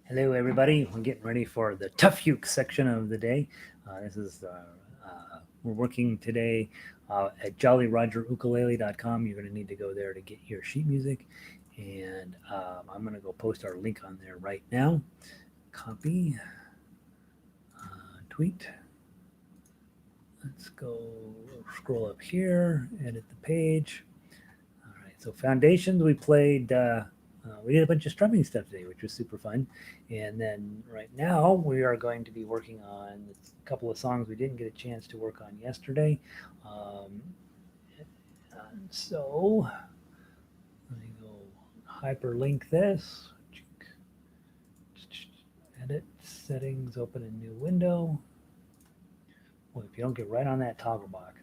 Hello, everybody. We're getting ready for the Tough Uke section of the day. We're working today at jollyrogerukulele.com. You're going to need to go there to get your sheet music. And I'm going to go post our link on there right now. Copy, tweet. Let's go scroll up here, edit the page. All right, so foundations, we did a bunch of strumming stuff today, which was super fun. And then right now we are going to be working on a couple of songs we didn't get a chance to work on yesterday. Um, so let me go hyperlink this. Edit settings, open a new window. Well, if you don't get right on that toggle box,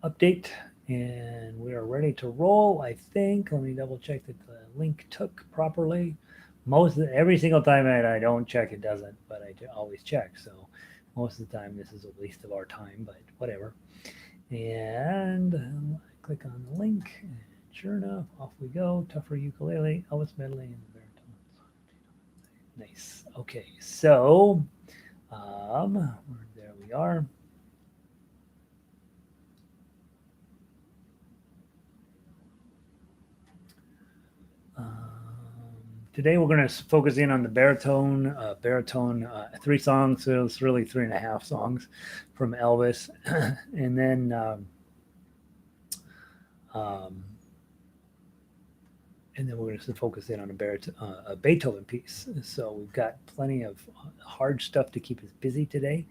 update, and we are ready to roll. I think. Let me double check that the link took properly. Every single time I don't check, it doesn't, but I always check. So most of the time, this is a waste of our time, but whatever. And click on the link. And sure enough, off we go. Tuff-er Ukulele, Elvis Medley, and the Baritone. Nice. Okay, so there we are. Today we're going to focus in on the baritone, three songs. So it's really three and a half songs from Elvis, and then um, we're going to focus in on a Beethoven piece. So we've got plenty of hard stuff to keep us busy today.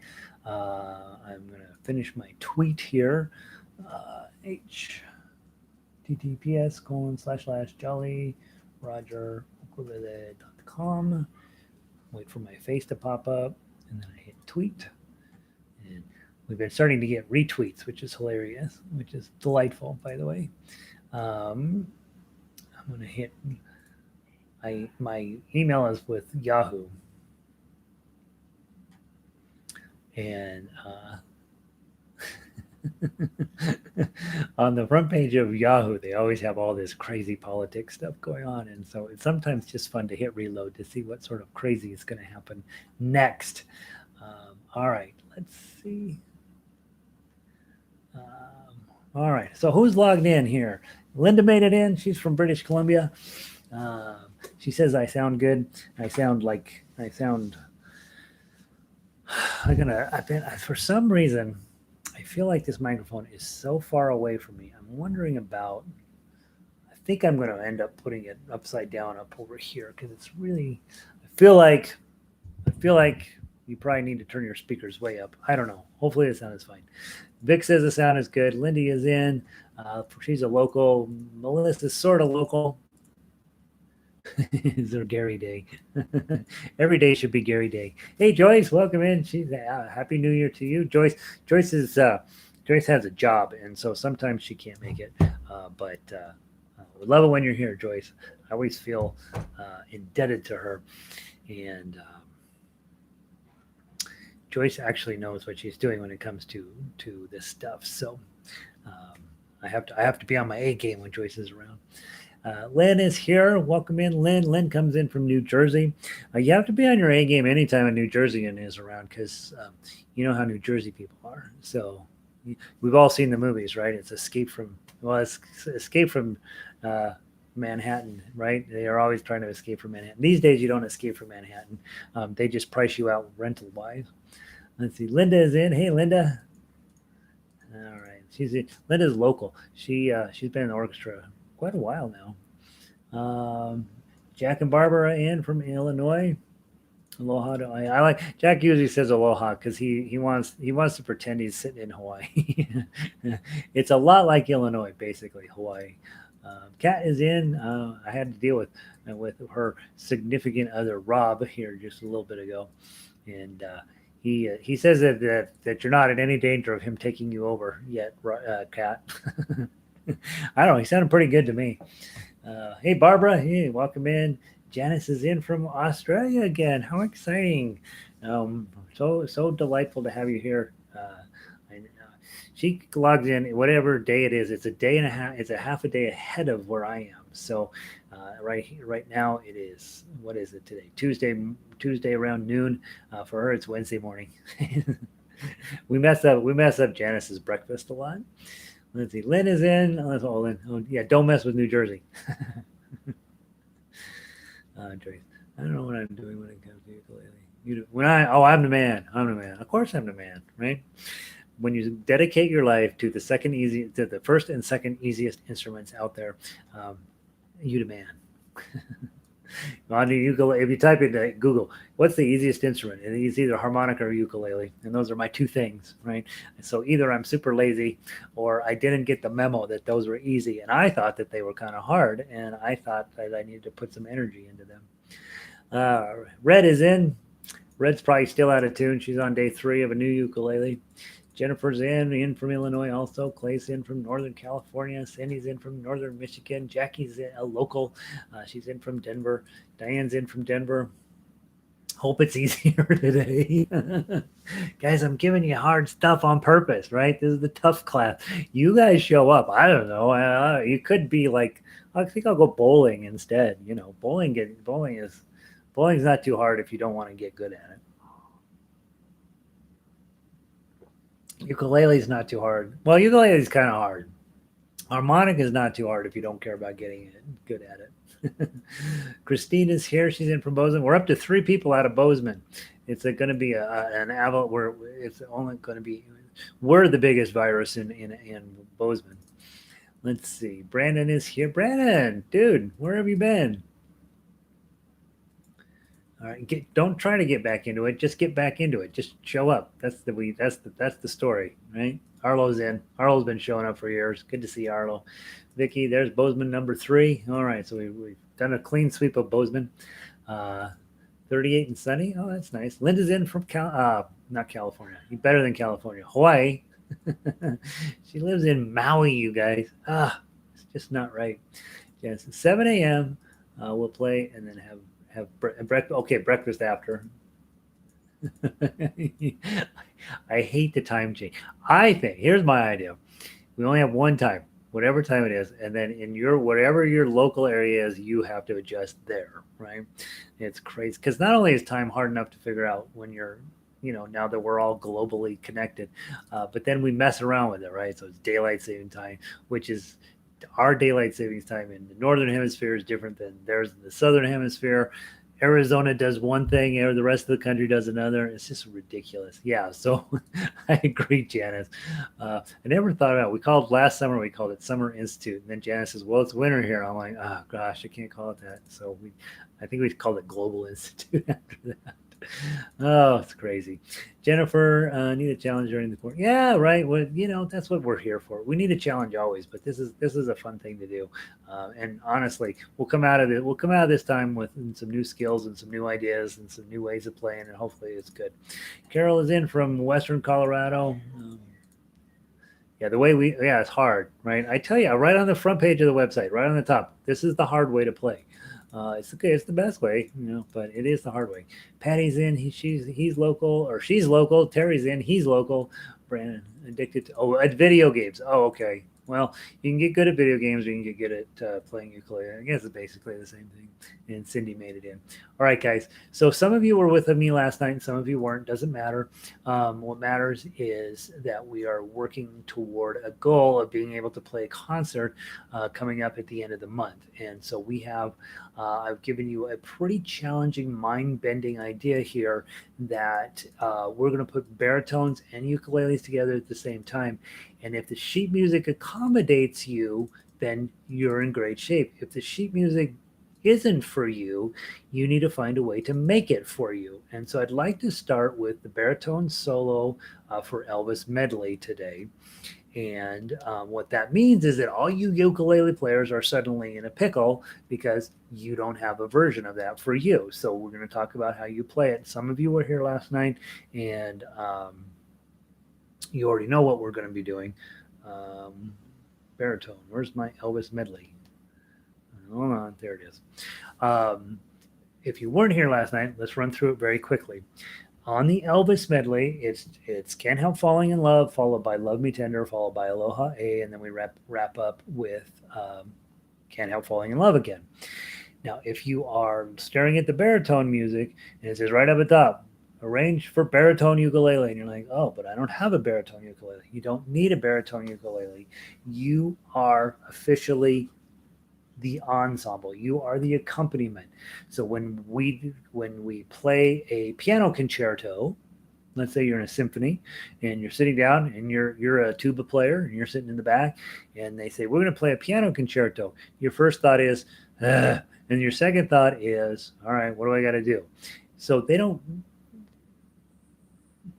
I'm going to finish my tweet here. https://jolly Roger ukulele.com. Wait for my face to pop up, and then I hit tweet. And we've been starting to get retweets, which is hilarious, which is delightful, by the way. I'm going to hit my email is with Yahoo, and on the front page of Yahoo, they always have all this crazy politics stuff going on. And so it's sometimes just fun to hit reload to see what sort of crazy is going to happen next. All right, let's see. All right, so who's logged in here? Linda made it in. She's from British Columbia. She says I sound good. I sound. For some reason, I feel like this microphone is so far away from me. I'm wondering about. I think I'm going to end up putting it upside down up over here because it's really. I feel like you probably need to turn your speakers way up. I don't know. Hopefully the sound is fine. Vic says the sound is good. Lindy is in. She's a local. Melissa's sort of local. It's their Gary Day. Every day should be Gary Day. Hey Joyce, welcome in. She's Happy New Year to you, Joyce. Joyce has a job, and so sometimes she can't make it. But we love it when you're here, Joyce. I always feel indebted to her, and Joyce actually knows what she's doing when it comes to this stuff. So I have to be on my A game when Joyce is around. Lynn is here. Welcome in, Lynn. Lynn comes in from New Jersey. You have to be on your A game anytime a New Jerseyan is around because you know how New Jersey people are. So we've all seen the movies, right? It's Escape from Manhattan, right? They are always trying to escape from Manhattan. These days, you don't escape from Manhattan. They just price you out rental wise. Let's see. Linda is in. Hey, Linda. All right. Linda's local. She's been in the orchestra quite a while now. Jack and Barbara are in from Illinois. Aloha to I like Jack usually says aloha because he wants to pretend he's sitting in Hawaii. It's a lot like Illinois, basically Hawaii. Kat is in. I had to deal with her significant other Rob here just a little bit ago, and he says that you're not in any danger of him taking you over yet, Kat. I don't know. He sounded pretty good to me. Hey, Barbara. Hey, welcome in. Janice is in from Australia again. How exciting! So delightful to have you here. She logs in whatever day it is. It's a day and a half. It's a half a day ahead of where I am. So right now it is what is it today? Tuesday around noon. For her, it's Wednesday morning. We mess up Janice's breakfast a lot. Let's see. Lynn is in. Oh, that's all Lynn. Oh, yeah. Don't mess with New Jersey. Joyce. I don't know what I'm doing when it comes to ukulele. I'm the man. I'm the man. Of course, I'm the man, right? When you dedicate your life to the first and second easiest instruments out there, you the man. On the ukulele, if you type into Google, what's the easiest instrument? And it's either harmonica or ukulele, and those are my two things, right? So either I'm super lazy, or I didn't get the memo that those were easy, and I thought that they were kind of hard, and I thought that I needed to put some energy into them. Red is in. Red's probably still out of tune. She's on day 3 of a new ukulele. Jennifer's in from Illinois also. Clay's in from Northern California. Cindy's in from Northern Michigan. Jackie's a local. She's in from Denver. Diane's in from Denver. Hope it's easier today. Guys, I'm giving you hard stuff on purpose, right? This is the tough class. You guys show up. I don't know. You could be like, I think I'll go bowling instead. Bowling's not too hard if you don't want to get good at it. Ukulele's not too hard. Well, ukulele's kind of hard. Harmonica is not too hard if you don't care about getting good at it. Christine is here. She's in from Bozeman. We're up to 3 people out of Bozeman. It's going to be an avalanche where it's only going to be. We're the biggest virus in Bozeman. Let's see. Brandon is here. Brandon, dude, where have you been? All right, don't try to get back into it. Just get back into it. Just show up. That's the story, right? Arlo's in. Arlo's been showing up for years. Good to see Arlo. Vicky, there's Bozeman number 3. All right, so we've done a clean sweep of Bozeman. 38 and sunny. Oh, that's nice. Linda's in from not California. Better than California. Hawaii. She lives in Maui, you guys. It's just not right. Yes, 7 a.m. We'll play and then have breakfast. Okay, breakfast after. I hate the time change. I think here's my idea. We only have one time, whatever time it is, and then in whatever your local area is, you have to adjust there, right? It's crazy because not only is time hard enough to figure out when you're, now that we're all globally connected, but then we mess around with it, right? So it's daylight saving time, which is our daylight savings time in the northern hemisphere is different than theirs in the southern hemisphere. Arizona does one thing, or the rest of the country does another. It's just ridiculous. Yeah, so I agree, Janice. I never thought about it. Last summer, we called it Summer Institute. And then Janice says, well, it's winter here. I'm like, oh, gosh, I can't call it that. So I think we called it Global Institute after that. Oh, it's crazy. Jennifer, need a challenge during the course. Yeah, right. Well, that's what we're here for. We need a challenge always, but this is a fun thing to do. And honestly, we'll come out of it. We'll come out of this time with some new skills and some new ideas and some new ways of playing, and hopefully it's good. Carol is in from Western Colorado. Yeah, it's hard, right? I tell you, right on the front page of the website, right on the top, this is the hard way to play. It's okay. It's the best way, but it is the hard way. Patty's in. He's local, or she's local. Terry's in. He's local. Brandon addicted to video games. Oh, okay. Well, you can get good at video games, or you can get good at playing ukulele. I guess it's basically the same thing. And Cindy made it in. All right, guys. So some of you were with me last night, and some of you weren't. Doesn't matter. What matters is that we are working toward a goal of being able to play a concert coming up at the end of the month. And so we have, I've given you a pretty challenging, mind-bending idea here that we're going to put baritones and ukuleles together at the same time. And if the sheet music accommodates you, then you're in great shape. If the sheet music isn't for you, you need to find a way to make it for you. And so I'd like to start with the baritone solo for Elvis Medley today. And what that means is that all you ukulele players are suddenly in a pickle because you don't have a version of that for you. So we're going to talk about how you play it. Some of you were here last night, and you already know what we're going to be doing. Baritone. Where's my Elvis Medley? Hold on. There it is. If you weren't here last night, let's run through it very quickly. On the Elvis medley, it's Can't Help Falling in Love, followed by Love Me Tender, followed by Aloha A, and then we wrap up with Can't Help Falling in Love again. Now, if you are staring at the baritone music and it says right up at top, arranged for baritone ukulele, and you're like, oh, but I don't have a baritone ukulele. You don't need a baritone ukulele. You are officially the ensemble. You are the accompaniment. So when we play a piano concerto, let's say you're in a symphony and you're sitting down and you're a tuba player and you're sitting in the back and they say we're going to play a piano concerto. Your first thought is, ugh, and your second thought is, all right, what do I got to do? So they don't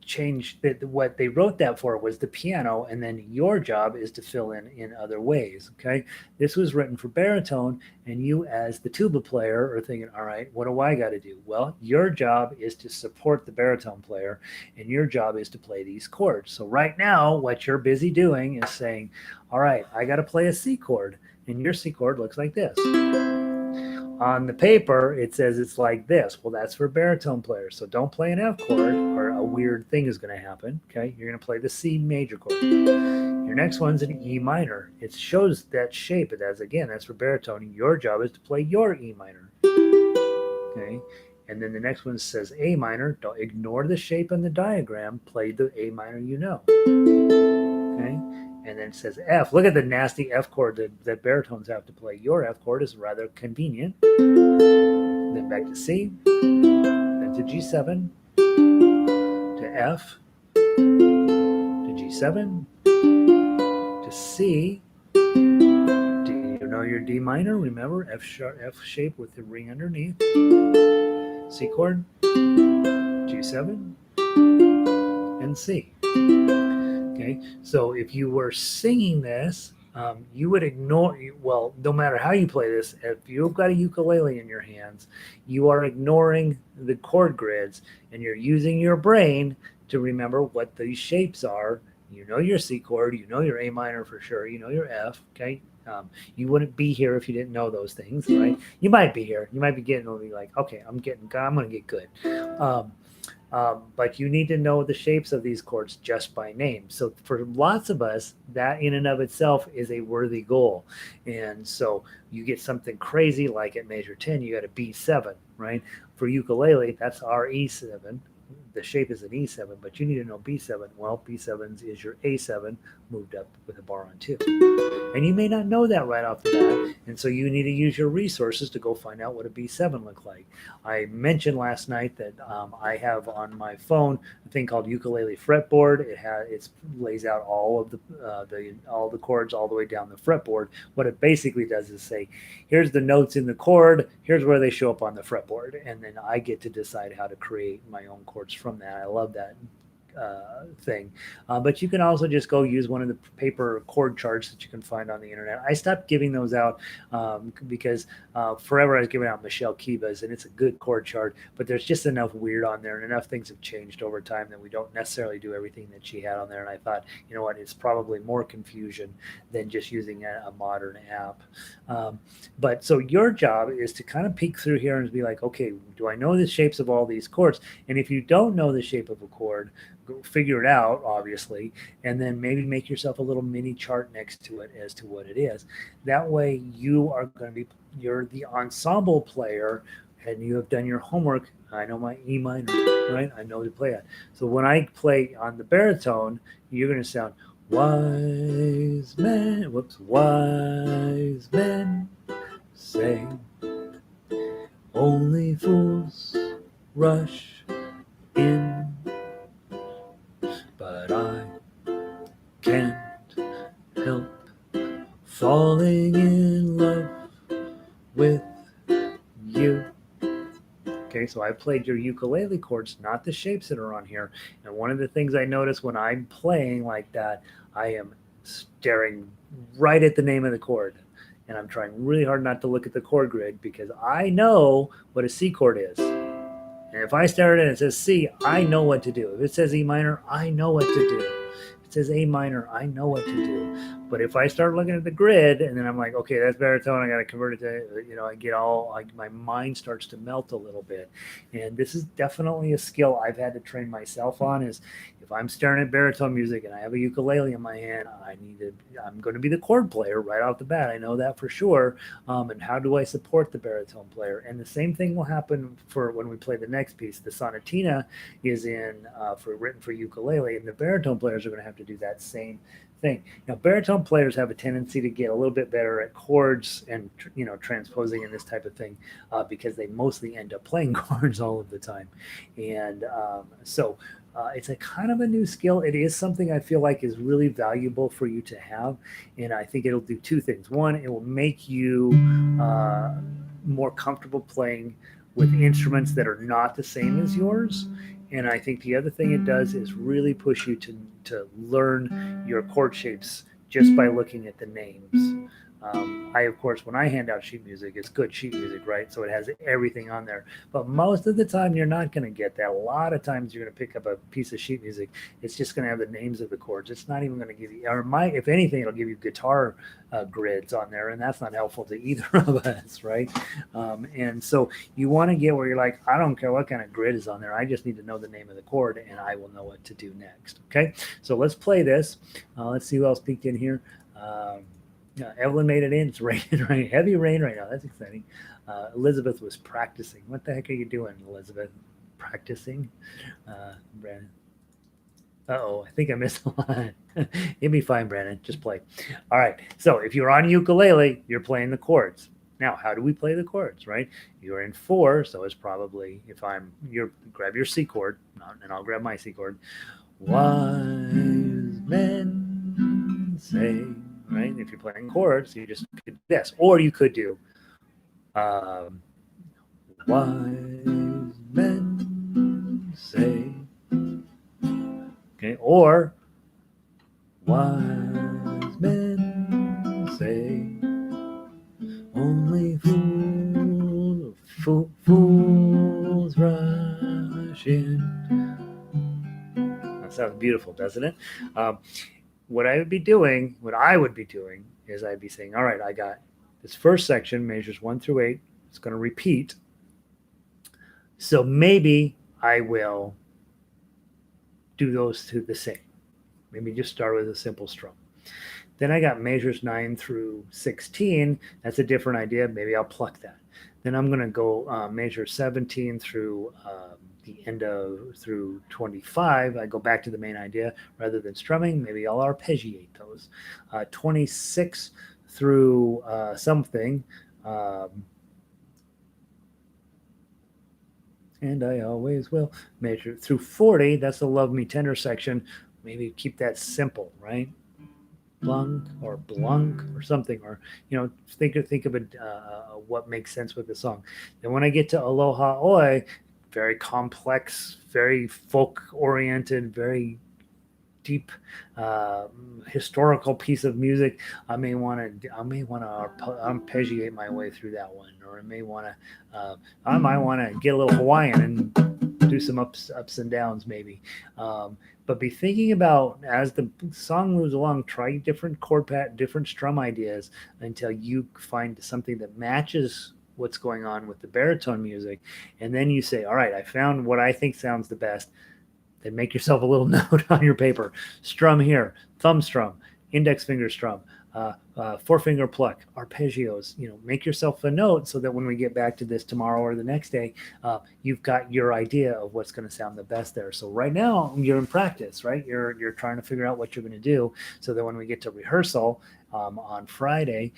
change that. What they wrote that for was the piano, and then your job is to fill in other ways. Okay, this was written for baritone, and you as the tuba player are thinking, all right, what do I got to do? Well, your job is to support the baritone player, and your job is to play these chords. So right now what you're busy doing is saying, all right, I got to play a C chord, and your C chord looks like this. On the paper, it says it's like this. Well, that's for baritone players. So don't play an F chord or a weird thing is going to happen. Okay. You're going to play the C major chord. Your next one's an E minor. It shows that shape. That's for baritone. Your job is to play your E minor. Okay. And then the next one says A minor. Don't ignore the shape on the diagram. Play the A minor you know. Okay. And then it says F. Look at the nasty F chord that baritones have to play. Your F chord is rather convenient. Then back to C, then to G7, to F, to G7, to C. Do you know your D minor? Remember F shape with the ring underneath. C chord, G7, and C. Okay, so if you were singing this, you would ignore, well, no matter how you play this, if you've got a ukulele in your hands, you are ignoring the chord grids and you're using your brain to remember what these shapes are. You know your C chord, you know your A minor for sure, you know your F, okay? You wouldn't be here if you didn't know those things, right? You might be here. You might be getting only like, okay, I'm going to get good. But you need to know the shapes of these chords just by name. So for lots of us, that in and of itself is a worthy goal. And so you get something crazy like at measure 10, you got a B7, right? For ukulele, that's our E7. The shape is an E7, but you need to know B7. Well, B7 is your A7 moved up with a bar on 2. And you may not know that right off the bat, and so you need to use your resources to go find out what a B7 looks like. I mentioned last night that I have on my phone a thing called Ukulele Fretboard. It lays out all of the chords all the way down the fretboard. What it basically does is say, here's the notes in the chord, here's where they show up on the fretboard, and then I get to decide how to create my own chords from that. I love that thing. But you can also just go use one of the paper chord charts that you can find on the internet. I stopped giving those out because forever I was giving out Michelle Kiva's, and it's a good chord chart, but there's just enough weird on there, and enough things have changed over time that we don't necessarily do everything that she had on there. And I thought, you know what, it's probably more confusion than just using a modern app. But so your job is to kind of peek through here and be like, okay, do I know the shapes of all these chords? And if you don't know the shape of a chord, figure it out, obviously, and then maybe make yourself a little mini chart next to it as to what it is. That way you're the ensemble player and you have done your homework. I know my E minor, right? I know to play it. So when I play on the baritone, you're going to sound wise men say only fools rush in, but I can't help falling in love with you. Okay, so I played your ukulele chords, not the shapes that are on here. And one of the things I notice when I'm playing like that, I am staring right at the name of the chord. And I'm trying really hard not to look at the chord grid because I know what a C chord is. And if I stare at it and it says C, I know what to do. If it says E minor, I know what to do. If it says A minor, I know what to do. But if I start looking at the grid and then I'm like, okay, that's baritone, I got to convert it to, I get all, my mind starts to melt a little bit. And this is definitely a skill I've had to train myself on is if I'm staring at baritone music and I have a ukulele in my hand, I'm going to be the chord player right off the bat. I know that for sure. And how do I support the baritone player? And the same thing will happen for when we play the next piece. The Sonatina is written for ukulele, and the baritone players are going to have to do that same thing. Now, baritone players have a tendency to get a little bit better at chords and transposing and this type of thing because they mostly end up playing chords all of the time, and so it's a kind of a new skill. It is something I feel like is really valuable for you to have, and I think it'll do two things. One, it will make you more comfortable playing with instruments that are not the same as yours. And I think the other thing it does is really push you to learn your chord shapes just by looking at the names. Of course, when I hand out sheet music, it's good sheet music, right? So it has everything on there. But most of the time, you're not going to get that. A lot of times, you're going to pick up a piece of sheet music. It's just going to have the names of the chords. It's not even going to give you, if anything, it'll give you guitar grids on there, and that's not helpful to either of us, right? And so you want to get where you're like, I don't care what kind of grid is on there. I just need to know the name of the chord, and I will know what to do next. Okay, so let's play this. Let's see who else peeked in here. Evelyn made it in. It's raining, right? Heavy rain right now. That's exciting. Elizabeth was practicing. What the heck are you doing, Elizabeth? Practicing? Brandon. I think I missed a line. It'd be fine, Brandon. Just play. All right. So if you're on ukulele, you're playing the chords. Now, how do we play the chords, right? You're in 4, so it's probably, grab your C chord, and I'll grab my C chord. Wise men say, right? If you're playing chords, you just could do this. Or you could do wise men say. Okay, or wise men say only fools rush in. That sounds beautiful, doesn't it? What I would be doing is I'd be saying, all right, I got this first section, measures 1 through 8. It's going to repeat. So maybe I will do those two the same. Maybe just start with a simple strum. Then I got measures 9 through 16. That's a different idea. Maybe I'll pluck that. Then I'm going to go measure 17 through through 25. I go back to the main idea. Rather than strumming, maybe I'll arpeggiate those. 26 through something. And I always will measure through 40. That's the Love Me Tender section. Maybe keep that simple, right? Blunk or blunk or something, or think of it, what makes sense with the song. Then when I get to Aloha Oi, very complex, very folk oriented, very deep historical piece of music. I may want to arpeggiate my way through that one, or I might want to get a little Hawaiian and do some ups and downs maybe. But be thinking about, as the song moves along, try different chord different strum ideas until you find something that matches what's going on with the baritone music. And then you say, all right, I found what I think sounds the best. Then make yourself a little note on your paper. Strum here, thumb strum, index finger strum, forefinger pluck, arpeggios. Make yourself a note so that when we get back to this tomorrow or the next day, you've got your idea of what's going to sound the best there. So right now you're in practice, right? You're trying to figure out what you're going to do so that when we get to rehearsal on Friday,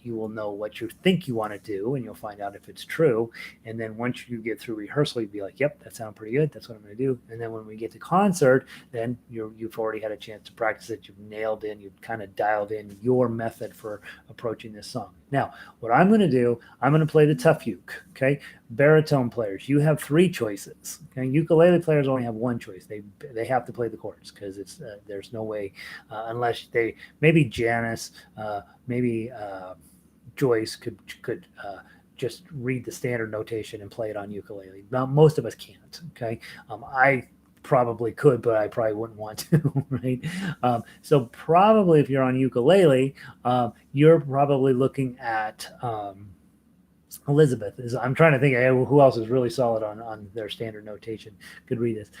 you will know what you think you want to do, and you'll find out if it's true. And then once you get through rehearsal, you'd be like, yep, that sounds pretty good. That's what I'm going to do. And then when we get to concert, then you've already had a chance to practice it. You've nailed in, you've kind of dialed in your method for approaching this song. Now, what I'm going to do, I'm going to play the tough uke, okay? Baritone players, you have 3 choices. Okay? Ukulele players only have 1 choice. They have to play the chords because it's there's no way unless maybe Janice, maybe Joyce could just read the standard notation and play it on ukulele. Now, most of us can't. Okay, I probably could, but I probably wouldn't want to, right? So probably if you're on ukulele, you're probably looking at Elizabeth. I'm trying to think who else is really solid on their standard notation. Could read this.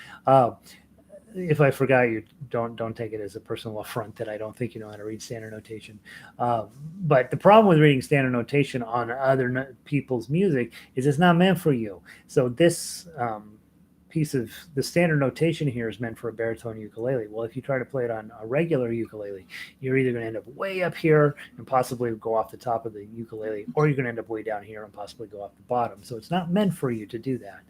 If I forgot you, don't take it as a personal affront that I don't think you know how to read standard notation. But the problem with reading standard notation on other people's music is it's not meant for you. So this piece of the standard notation here is meant for a baritone ukulele. Well, if you try to play it on a regular ukulele, you're either going to end up way up here and possibly go off the top of the ukulele, or you're going to end up way down here and possibly go off the bottom. So it's not meant for you to do that,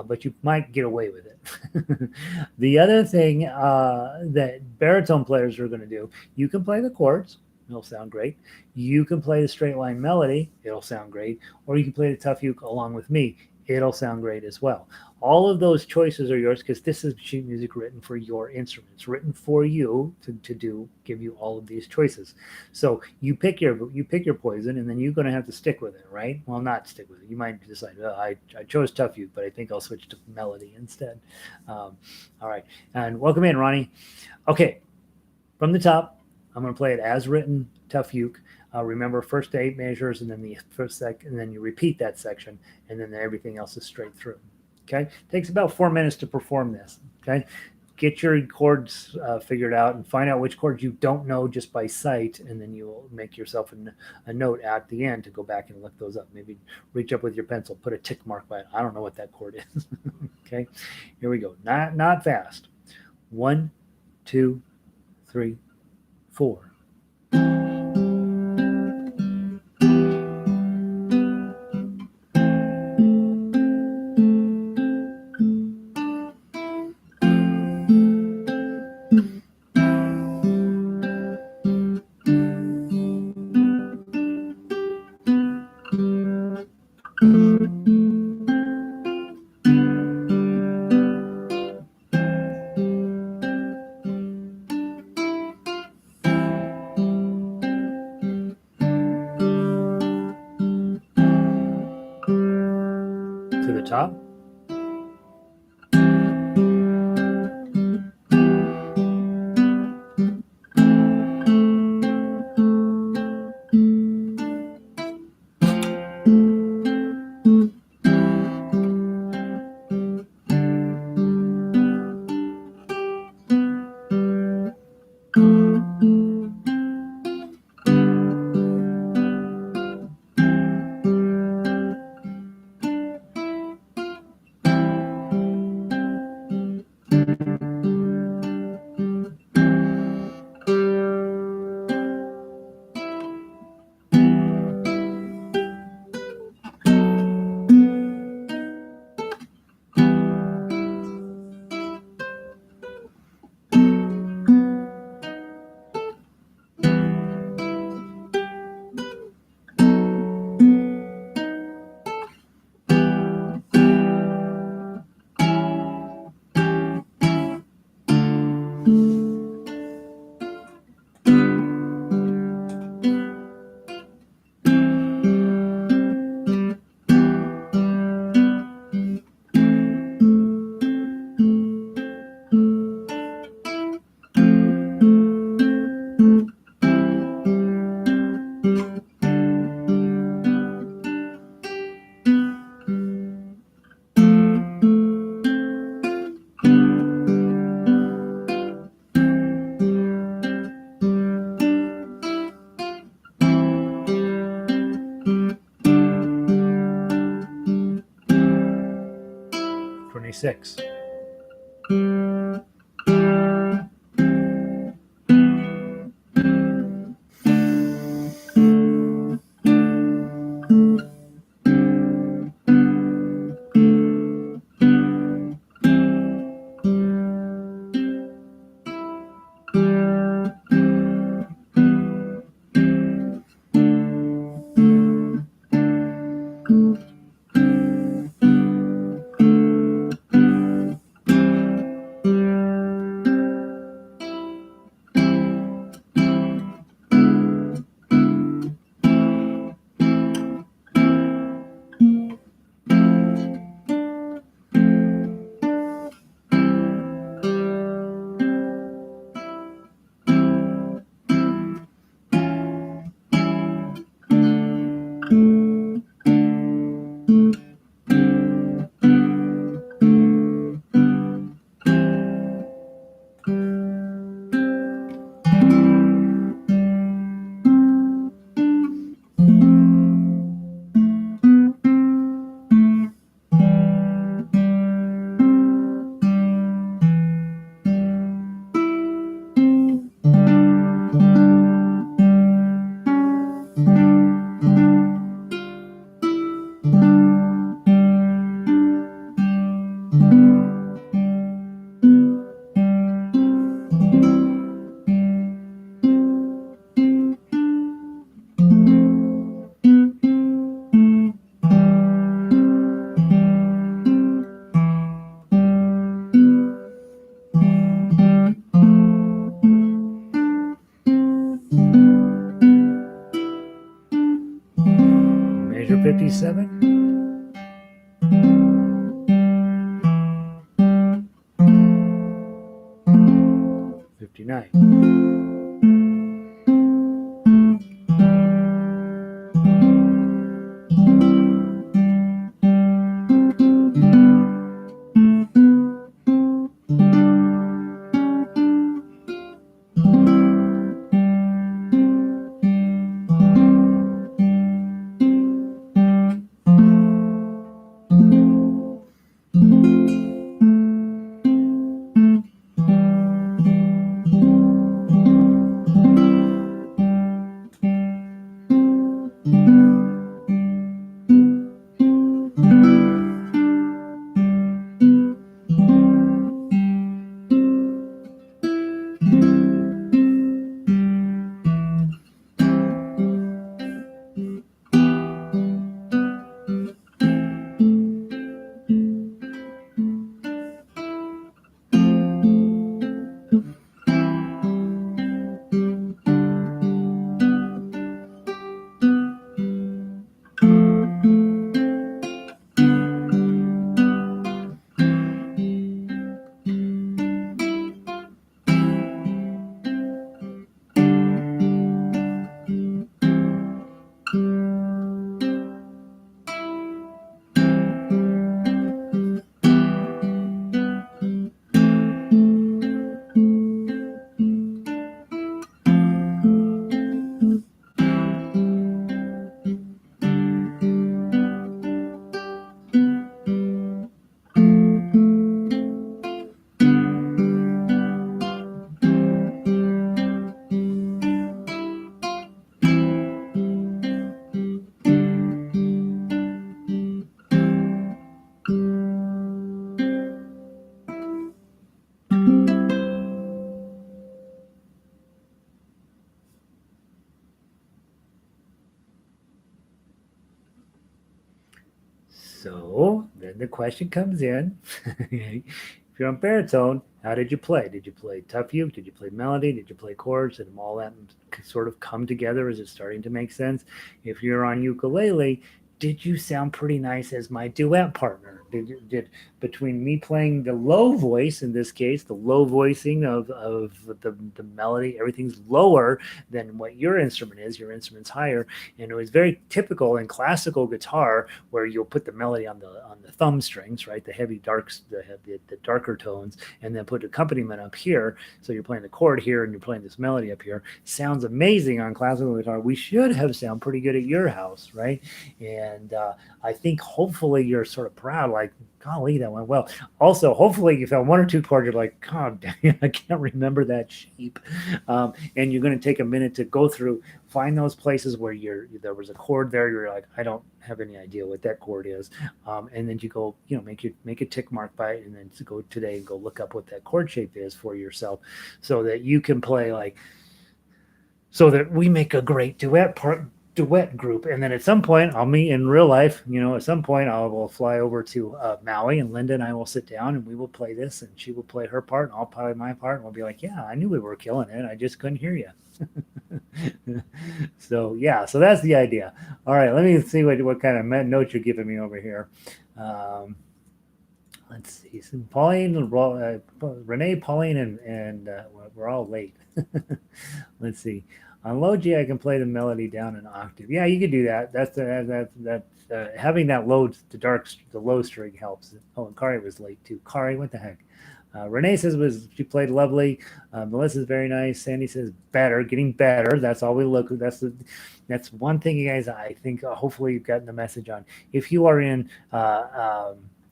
but you might get away with it. The other thing that baritone players are going to do, you can play the chords. It'll sound great. You can play the straight line melody. It'll sound great. Or you can play the tough uke along with me. It'll sound great as well. All of those choices are yours because this is sheet music written for your instrument. It's written for you to give you all of these choices. So you pick your poison, and then you're going to have to stick with it, right? Well, not stick with it. You might decide, oh, I chose tough uke, but I think I'll switch to melody instead. All right, and welcome in, Ronnie. Okay, from the top, I'm going to play it as written, tough uke. Remember, first 8 measures, and then the first second, and then you repeat that section, and then everything else is straight through. Okay, takes about 4 minutes to perform this. Okay, get your chords figured out and find out which chords you don't know just by sight, and then you'll make yourself a note at the end to go back and look those up. Maybe reach up with your pencil, put a tick mark by it. I don't know what that chord is. Okay, here we go. Not fast. 1, 2, 3, 4. To the top. Six. Measure 57. 59. So then the question comes in. If you're on baritone, how did you play? Did you play tough uke? Did you play melody? Did you play chords? Did all that sort of come together? Is it starting to make sense? If you're on ukulele, did you sound pretty nice as my duet partner? Did between me playing the low voice in this case, the low voicing of the melody, everything's lower than what your instrument is. Your instrument's higher, and it was very typical in classical guitar where you'll put the melody on the thumb strings, right? The heavy darks, the darker tones, and then put accompaniment up here. So you're playing the chord here and you're playing this melody up here. Sounds amazing on classical guitar. We should have sound pretty good at your house, right? And I think hopefully you're sort of proud, like, golly, that went well. Also, hopefully you found one or two chords you're like, God, I can't remember that shape. And you're going to take a minute to go through, find those places where there was a chord there. You're like, I don't have any idea what that chord is. And then you go, make a tick mark by it, and then to go today and go look up what that chord shape is for yourself, so that you can play so that we make a great duet group. And then at some point I'll meet in real life. At some point I will fly over to Maui, and Linda and I will sit down and we will play this, and she will play her part and I'll play my part, and we'll be like, yeah, I knew we were killing it, I just couldn't hear you. So that's the idea. All right, let me see what kind of notes you're giving me over here. Let's see. So Pauline, Renee, Pauline, and we're all late. Let's see. On low G, I can play the melody down an octave. Yeah, you could do that. Having that the low string helps. Oh, and Kari was late too. Kari, what the heck? Renee says she played lovely. Melissa's very nice. Sandy says better, getting better. That's all we look. That's one thing, you guys. I think hopefully you've gotten the message on. If you are in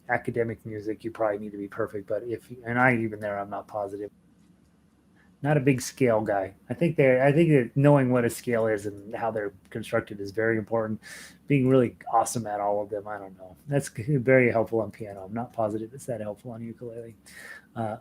academic music, you probably need to be perfect. But I'm not positive. not a big scale guy. I think that knowing what a scale is and how they're constructed is very important. Being really awesome at all of them, I don't know. That's very helpful on piano. I'm not positive it's that helpful on ukulele.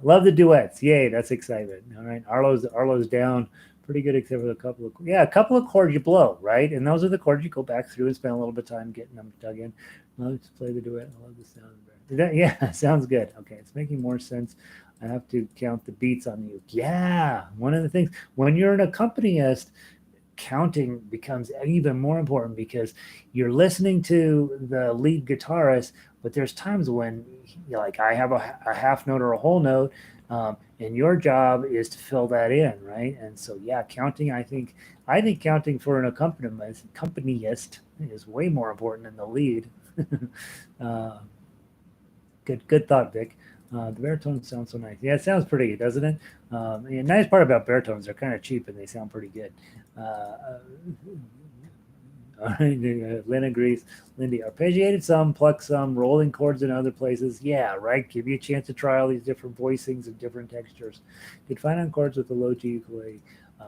Love the duets. Yay, that's excitement. All right, Arlo's down pretty good except for a couple of chords you blow, right? And those are the chords you go back through and spend a little bit of time getting them dug in. Let's play the duet. I love the sound. Yeah, sounds good. Okay, it's making more sense. I have to count the beats on the uke. Yeah, one of the things when you're an accompanist, counting becomes even more important because you're listening to the lead guitarist, but there's times when like I have a half note or a whole note, and your job is to fill that in, right? And so yeah, counting, I think counting for an accompanist is way more important than the lead. uh, good thought, Vic. The baritones sound so nice. Yeah, it sounds pretty good, doesn't it? The nice part about baritones, they're kind of cheap and they sound pretty good. All right, Lynn agrees. Lindy, arpeggiated some, pluck some, rolling chords in other places. Yeah, right. Give you a chance to try all these different voicings and different textures. Did fine on chords with the low G ukulele.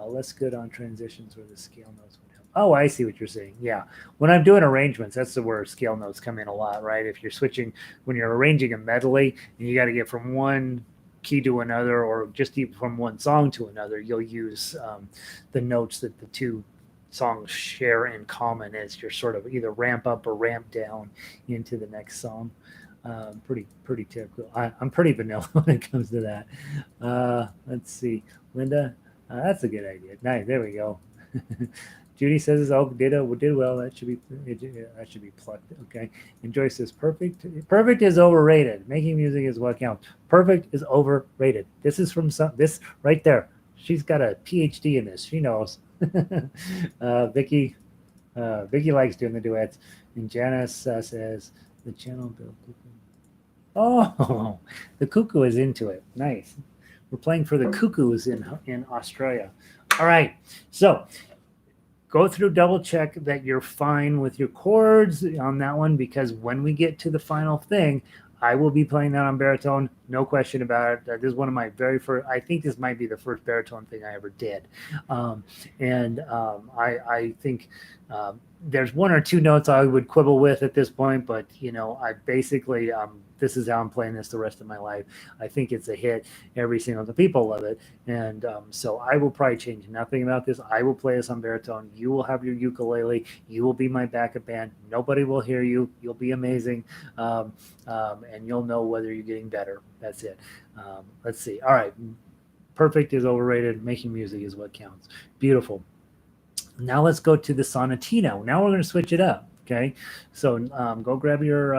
Less good on transitions where the scale notes would help. Oh, I see what you're saying. Yeah, when I'm doing arrangements, that's where scale notes come in a lot, right? If you're switching, when you're arranging a medley, and you got to get from one key to another, or just even from one song to another, you'll use the notes that the two songs share in common as you're sort of either ramp up or ramp down into the next song. Pretty typical. I'm pretty vanilla when it comes to that. Let's see, Linda. That's a good idea. Nice. There we go. Judy says, "Oh, did well. That should be plucked." Okay. And Joyce says, "Perfect. Perfect is overrated. Making music is what counts. Perfect is overrated." This is from this right there. She's got a PhD in this. She knows. Vicky likes doing the duets, and Janice says the channel built. Oh, the cuckoo is into it. Nice. We're playing for the cuckoos in Australia. All right, so go through, double check that you're fine with your chords on that one, because when we get to the final thing, I will be playing that on baritone, no question about it. This is one of my very first, I think this might be the first baritone thing I ever did. I think there's one or two notes I would quibble with at this point, but I basically, this is how I'm playing this the rest of my life. I think it's a hit. Every single, the people love it. And so I will probably change nothing about this. I will play this on baritone. You will have your ukulele. You will be my backup band. Nobody will hear you. You'll be amazing. And you'll know whether you're getting better. That's it. Let's see. All right. Perfect is overrated. Making music is what counts. Beautiful. Now let's go to the Sonatina. Now we're going to switch it up. Okay. So go grab your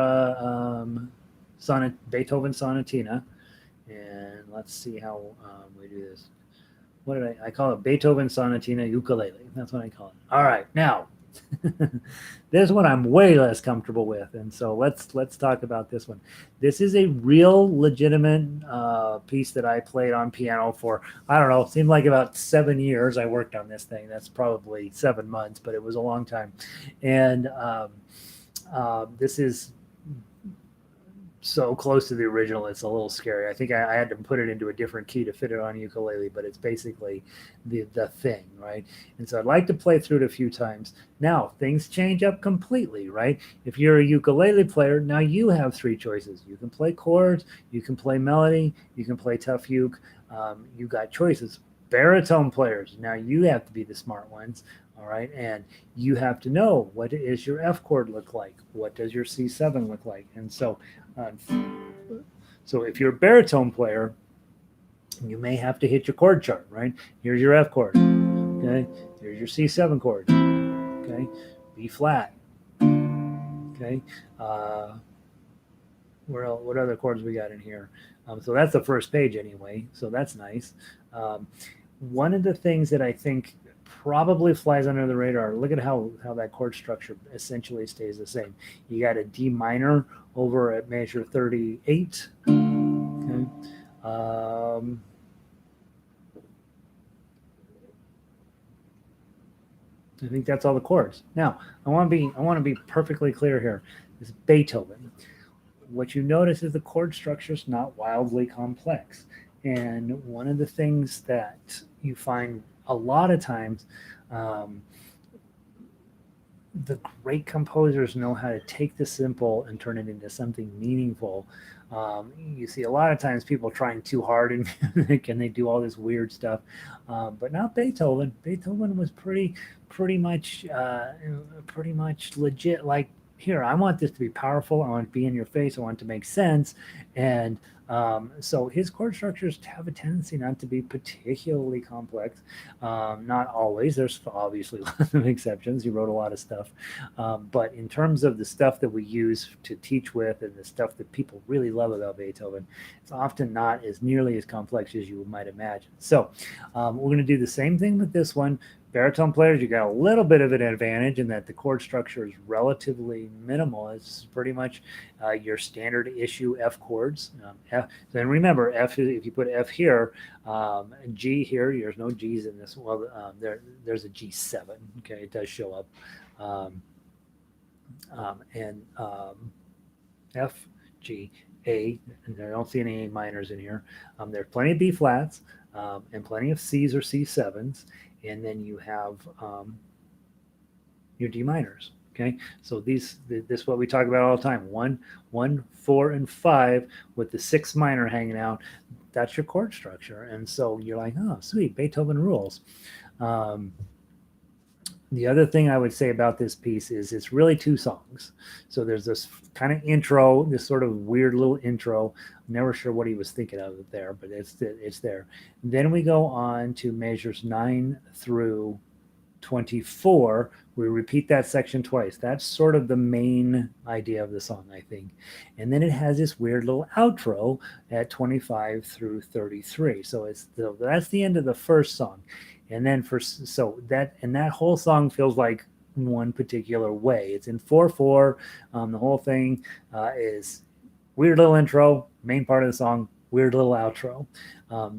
Beethoven Sonatina, and let's see how we do this. What did I call it? Beethoven Sonatina Ukulele. That's what I call it. All right. Now, this one I'm way less comfortable with, and so let's talk about this one. This is a real legitimate piece that I played on piano for, I don't know, it seemed like about 7 years I worked on this thing. That's probably 7 months, but it was a long time. And this is so close to the original, it's a little scary. I think I had to put it into a different key to fit it on ukulele, but it's basically the thing, right? And so I'd like to play through it a few times. Now, things change up completely, right? If you're a ukulele player, now you have 3 choices. You can play chords, you can play melody, you can play tough uke. You got choices. Baritone players, now you have to be the smart ones. All right, and you have to know, what is your F chord look like? What does your C7 look like? And so if you're a baritone player, you may have to hit your chord chart, right? Here's your F chord, okay? Here's your C7 chord, okay? B flat, okay? What other chords we got in here? So that's the first page anyway, so that's nice. One of the things that I think probably flies under the radar, look at how that chord structure essentially stays the same. You got a D minor over at measure 38. Okay. I think that's all the chords. Now, I want to be perfectly clear here. This is Beethoven. What you notice is the chord structure is not wildly complex. And one of the things that you find a lot of times, um, the great composers know how to take the simple and turn it into something meaningful. You see a lot of times people trying too hard in music and they do all this weird stuff, but not Beethoven. Beethoven was pretty much legit. Like, here, I want this to be powerful. I want it to be in your face. I want it to make sense, and so his chord structures have a tendency not to be particularly complex. Not always. There's obviously lots of exceptions. He wrote a lot of stuff. But in terms of the stuff that we use to teach with and the stuff that people really love about Beethoven, it's often not as nearly as complex as you might imagine. So we're going to do the same thing with this one. Baritone players, you got a little bit of an advantage in that the chord structure is relatively minimal. It's pretty much your standard issue F chords. F, then remember, F, if you put F here, G here, there's no G's in this. Well, there's a G7. Okay, it does show up. And F, G, A, and I don't see any A minors in here. There's plenty of B flats and plenty of C's or C7s. And then you have your D minors. Okay, so this is what we talk about all the time: 1, 1, 4, and 5 with the 6th minor hanging out. That's your chord structure, and so you're like, oh, sweet, Beethoven rules. The other thing I would say about this piece is it's really 2 songs. So there's this kind of intro, this sort of weird little intro. I'm never sure what he was thinking of it there, but it's there. Then we go on to measures 9 through 24. We repeat that section twice. That's sort of the main idea of the song, I think. And then it has this weird little outro at 25 through 33. So that's the end of the first song. And then that whole song feels like one particular way. It's in 4/4. The whole thing is weird little intro, main part of the song, weird little outro.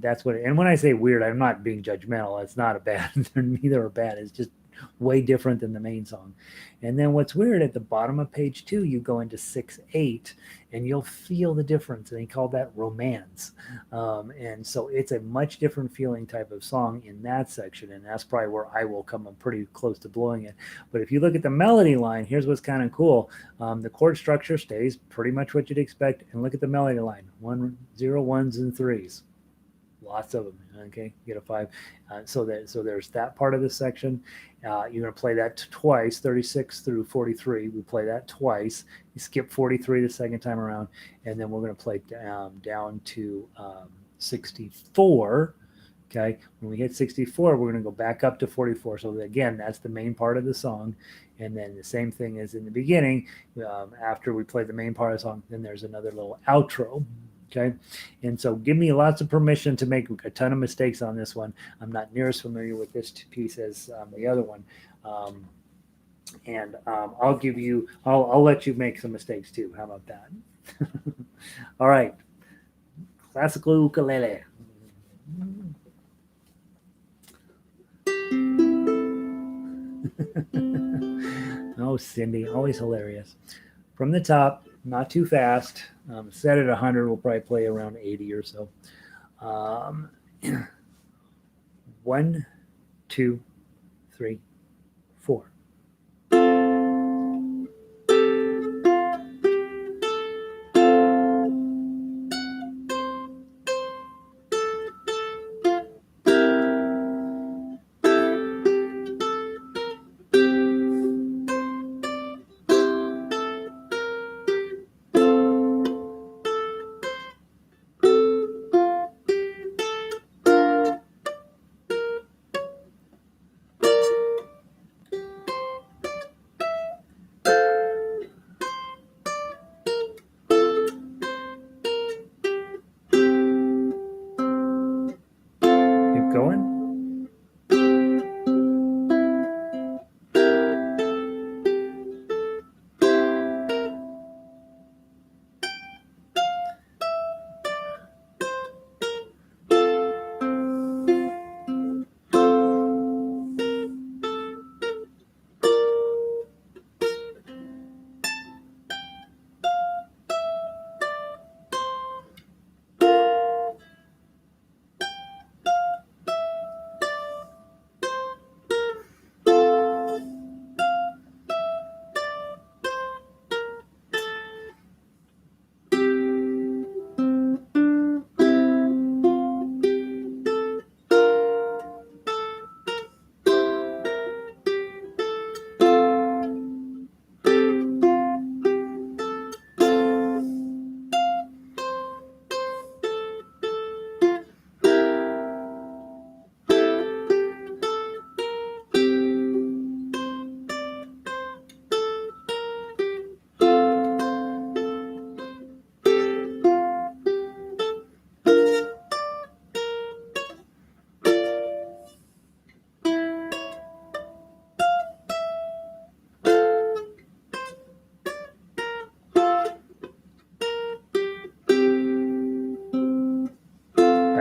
That's what. And when I say weird, I'm not being judgmental. It's not a bad. Neither are bad. It's just way different than the main song. And then what's weird, at the bottom of page 2, you go into 6/8, and you'll feel the difference. And he called that romance. And so it's a much different feeling type of song in that section. And that's probably where I will come up pretty close to blowing it. But if you look at the melody line, here's what's kind of cool. The chord structure stays pretty much what you'd expect. And look at the melody line: 1, 0, 1s, and 3s. Lots of them. Okay, you get a 5. So there's that part of the section. You're going to play that twice, 36 through 43. We play that twice. You skip 43 the second time around, and then we're going to play down to 64. Okay, when we hit 64, we're going to go back up to 44. So again, that's the main part of the song. And then the same thing as in the beginning. After we play the main part of the song, then there's another little outro. Okay, and so give me lots of permission to make a ton of mistakes on this one. I'm not near as familiar with this piece as the other one, and I'll let you make some mistakes too. How about that? All right, classical ukulele. Oh, Cindy, always hilarious. From the top, not too fast. Set at 100, we'll probably play around 80 or so. 1, 2, 3, 4.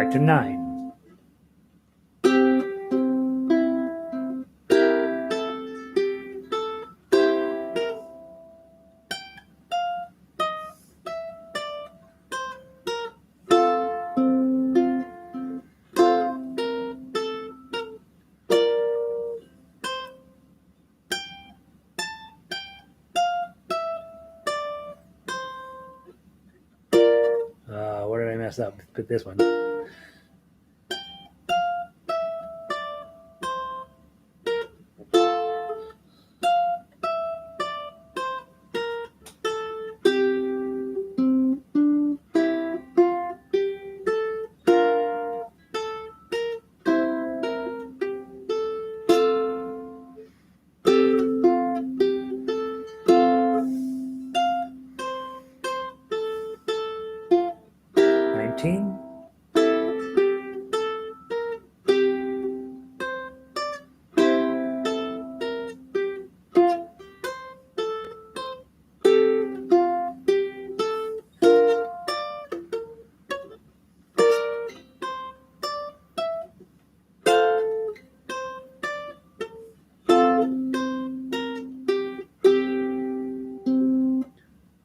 back to 9. Where did I mess up? Put this one.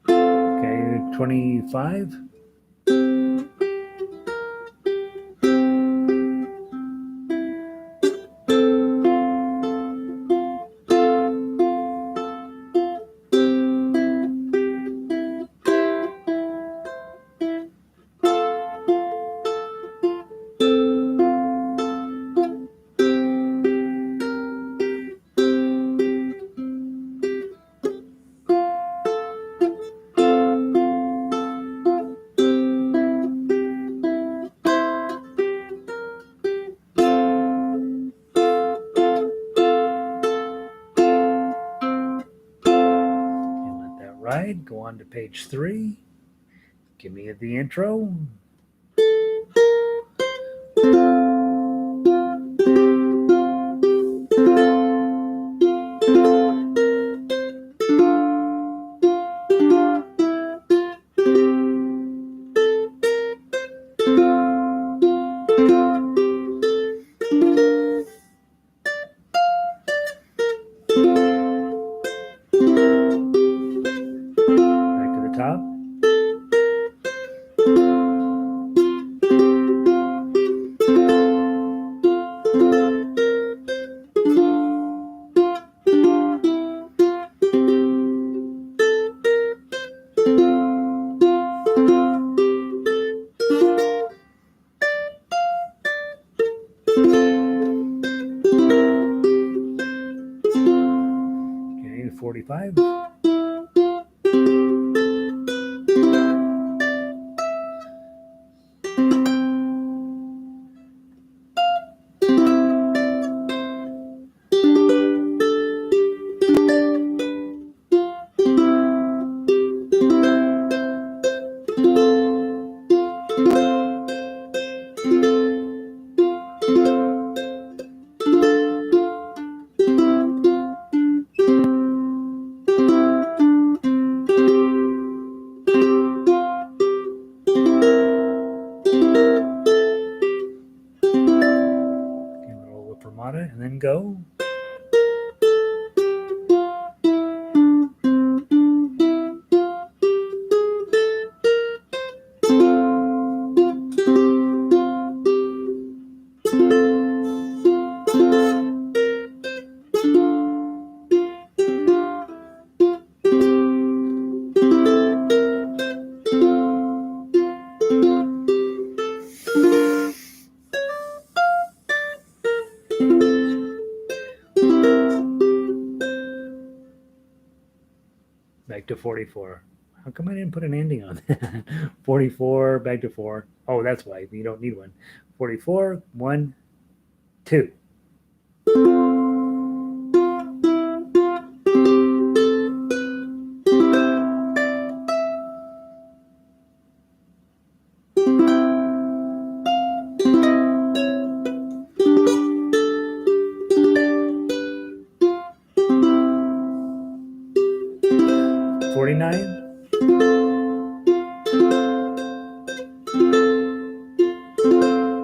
Okay, 25. Right, go on to page 3. Give me the intro. Top. Okay, 45. And then go. Back to 44. How come I didn't put an ending on that? 44, back to 4. Oh, that's why. You don't need one. 44, 1, 2. $49. 50.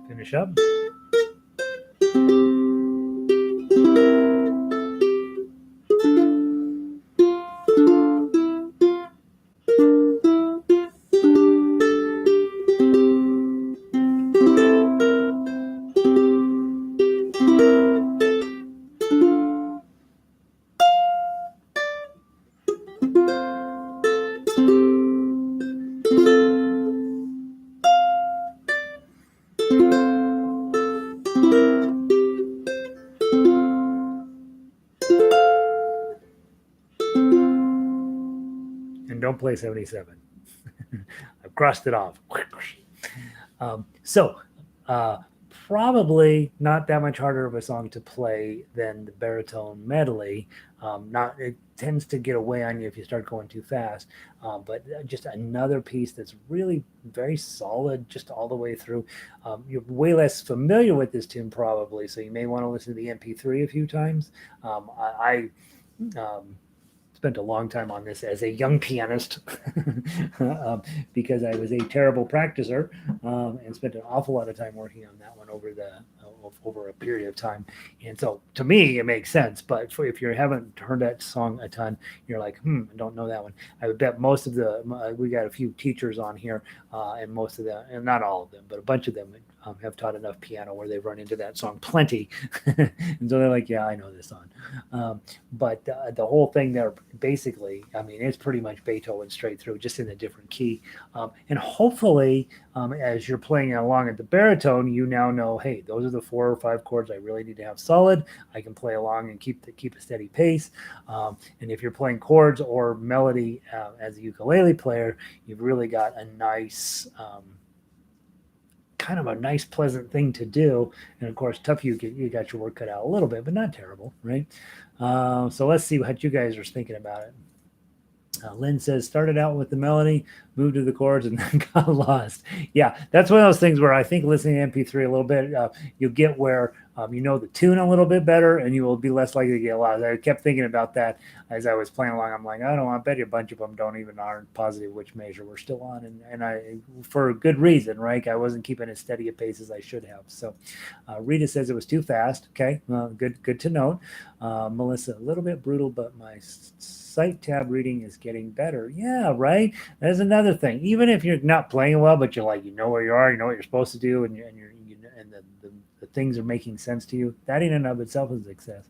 Finish up. And don't play 77. I've crossed it off. So, probably not that much harder of a song to play than the Baritone Medley. Not it tends to get away on you if you start going too fast. But just another piece that's really very solid, just all the way through. You're way less familiar with this tune probably, so you may want to listen to the MP3 a few times. I spent a long time on this as a young pianist because I was a terrible practicer and spent an awful lot of time working on that one over a period of time. And so to me, it makes sense. But if you haven't heard that song a ton, you're like, I don't know that one. I would bet most of we got a few teachers on here, and most of them, and not all of them, but a bunch of them have taught enough piano where they've run into that song plenty. And so they're like, yeah, I know this song. But the whole thing there, basically, I mean, it's pretty much Beethoven straight through, just in a different key. And hopefully, as you're playing along at the baritone, you now know, hey, those are the 4 or 5 chords I really need to have solid. I can play along and keep a steady pace. And if you're playing chords or melody as a ukulele player, you've really got a nice kind of a nice, pleasant thing to do. And of course, tough, you got your work cut out a little bit, but not terrible, right? So let's see what you guys are thinking about it. Lynn says, started out with the melody, moved to the chords, and then got lost. Yeah, that's one of those things where I think listening to MP3 a little bit, you'll get where you know the tune a little bit better, and you will be less likely to get lost. I kept thinking about that as I was playing along. I'm like, I don't know, I bet you a bunch of them aren't positive which measure we're still on, and I, for good reason, right? I wasn't keeping as steady a pace as I should have. So Rita says it was too fast. Okay, good to note. Melissa, a little bit brutal, but my sight tab reading is getting better. Yeah, right. That's another thing. Even if you're not playing well, but you're like, you know where you are, you know what you're supposed to do, and the things are making sense to you. That in and of itself is success.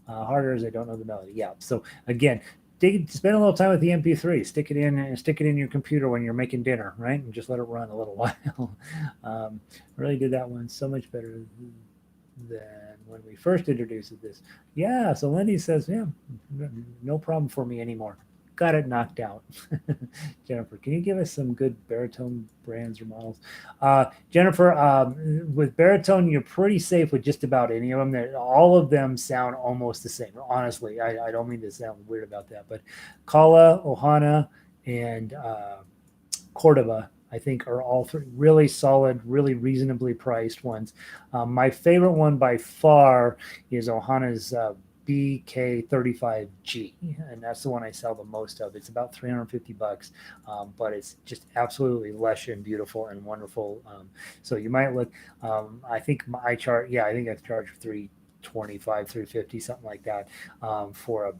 Harder as I don't know the melody. Yeah. So again, spend a little time with the MP3. Stick it in your computer when you're making dinner, right? And just let it run a little while. Really did that one so much better than when we first introduced this. Yeah, so Lenny says, yeah, no problem for me anymore. Got it knocked out. Jennifer, can you give us some good baritone brands or models? Jennifer, with baritone, you're pretty safe with just about any of them. All of them sound almost the same. Honestly, I don't mean to sound weird about that, but Kala, Ohana, and Cordoba, I think, are all 3 really solid, really reasonably priced ones. My favorite one by far is Ohana's BK35G, and that's the one I sell the most of. It's about $350, but it's just absolutely lush and beautiful and wonderful. So you might look. I think I charge. Yeah, I think I charge $325, $350, something like that, for a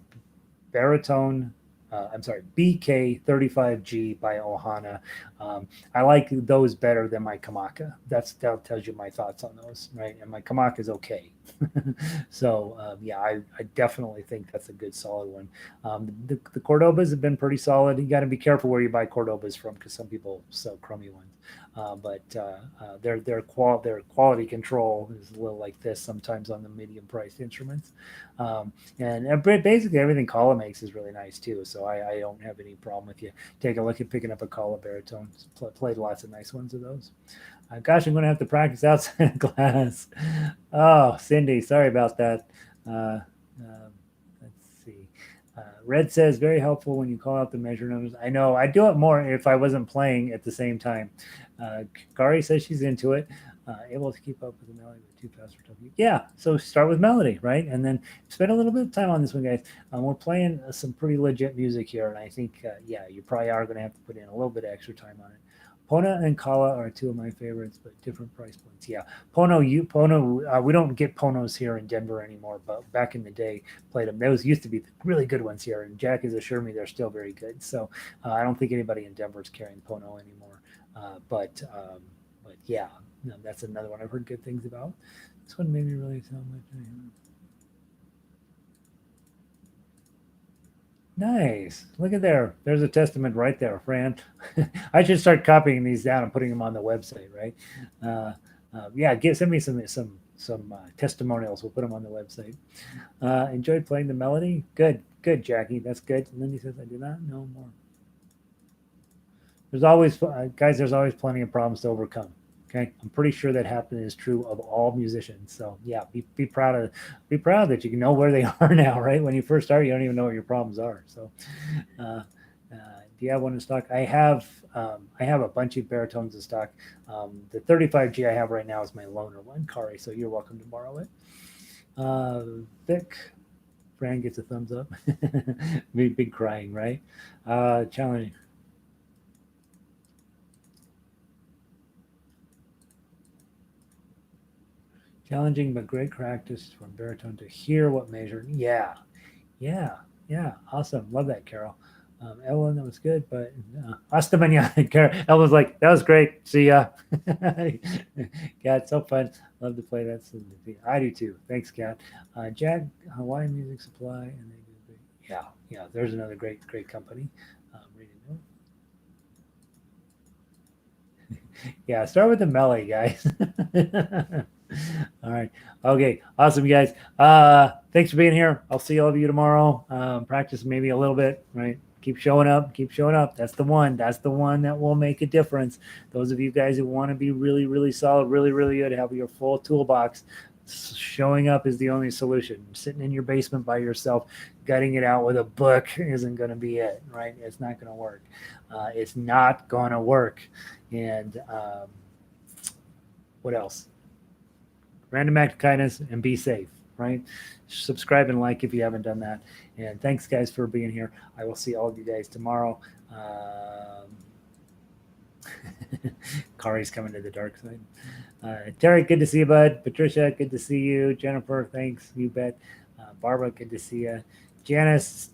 baritone. I'm sorry, BK35G by Ohana. I like those better than my Kamaka. That tells you my thoughts on those, right? And my Kamaka is okay. So yeah, I definitely think that's a good solid one. The Cordobas have been pretty solid. You got to be careful where you buy Cordobas from, because some people sell crummy ones. But their quality control is a little like this sometimes on the medium priced instruments. And basically everything Kala makes is really nice too. So I don't have any problem with you. Take a look at picking up a Kala baritone. Played lots of nice ones of those. Gosh, I'm going to have to practice outside of class. Oh, Cindy, sorry about that. Let's see. Red says, very helpful when you call out the measure numbers. I know. I'd do it more if I wasn't playing at the same time. Kari says she's into it. able to keep up with the melody with too fast for W. Yeah, so start with melody, right? And then spend a little bit of time on this one, guys. We're playing some pretty legit music here, and I think, yeah, you probably are going to have to put in a little bit of extra time on it. Pona and Kala are two of my favorites, but different price points. Yeah, Pono. We don't get Ponos here in Denver anymore, but back in the day, played them. Those used to be really good ones here, and Jack has assured me they're still very good. So I don't think anybody in Denver is carrying Pono anymore. But yeah, no, that's another one I've heard good things about. This one made me really sound much. Nice. Look at there. There's a testament right there, Fran. I should start copying these down and putting them on the website, right? Uh, yeah, send me some testimonials. We'll put them on the website. Enjoyed playing the melody. Good, Jackie. That's good. Lindy says I do not know more. There's always guys. There's always plenty of problems to overcome. Okay, I'm pretty sure that happening is true of all musicians. So yeah, be proud that you know where they are now. Right when you first start, you don't even know what your problems are. So, uh, do you have one in stock? I have a bunch of baritones in stock. The 35G I have right now is my loaner one, Kari. So you're welcome to borrow it. Vic, Fran gets a thumbs up. Big crying, right? Challenging. Challenging but great practice from baritone to hear what measure. Yeah, yeah, yeah. Awesome. Love that, Carol. Ellen, that was good, but hasta mañana. Carol, Ellen was like, that was great. See ya. Cat, so fun. Love to play that. I do too. Thanks, Cat. Jack, Hawaiian Music Supply, and they do great. Yeah, yeah. There's another great company. Reading note. Yeah, start with the melee, guys. All right. Okay. Awesome, guys. Thanks for being here. I'll see all of you tomorrow. Practice maybe a little bit, right? Keep showing up. Keep showing up. That's the one. That's the one that will make a difference. Those of you guys who want to be really, really solid, really, really good, have your full toolbox. Showing up is the only solution. Sitting in your basement by yourself, gutting it out with a book isn't going to be it, right? It's not going to work. It's not going to work. And what else? Random act of kindness and be safe, right? Subscribe and like if you haven't done that. And thanks, guys, for being here. I will see all of you guys tomorrow. Kari's coming to the dark side. Terry, good to see you, bud. Patricia, good to see you. Jennifer, thanks. You bet. Barbara, good to see you. Janice,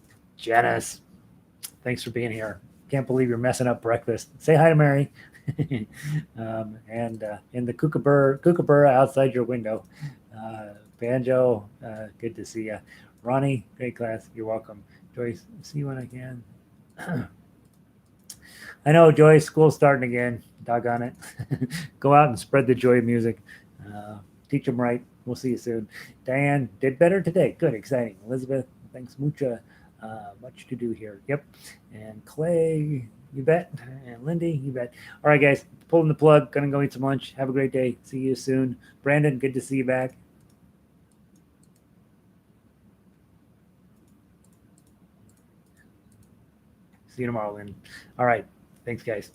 thanks for being here. Can't believe you're messing up breakfast. Say hi to Mary. And in the kookaburra outside your window. Banjo, good to see you. Ronnie, great class. You're welcome. Joyce, see you when I can. I know, Joyce, school's starting again. Doggone it. Go out and spread the joy of music. Teach them right. We'll see you soon. Diane did better today. Good, exciting. Elizabeth, thanks mucha. Much to do here. Yep. And Clay, you bet. And Lindy, you bet. All right, guys, pulling the plug. Gonna go eat some lunch. Have a great day. See you soon. Brandon, good to see you back. See you tomorrow, Lynn. All right. Thanks, guys.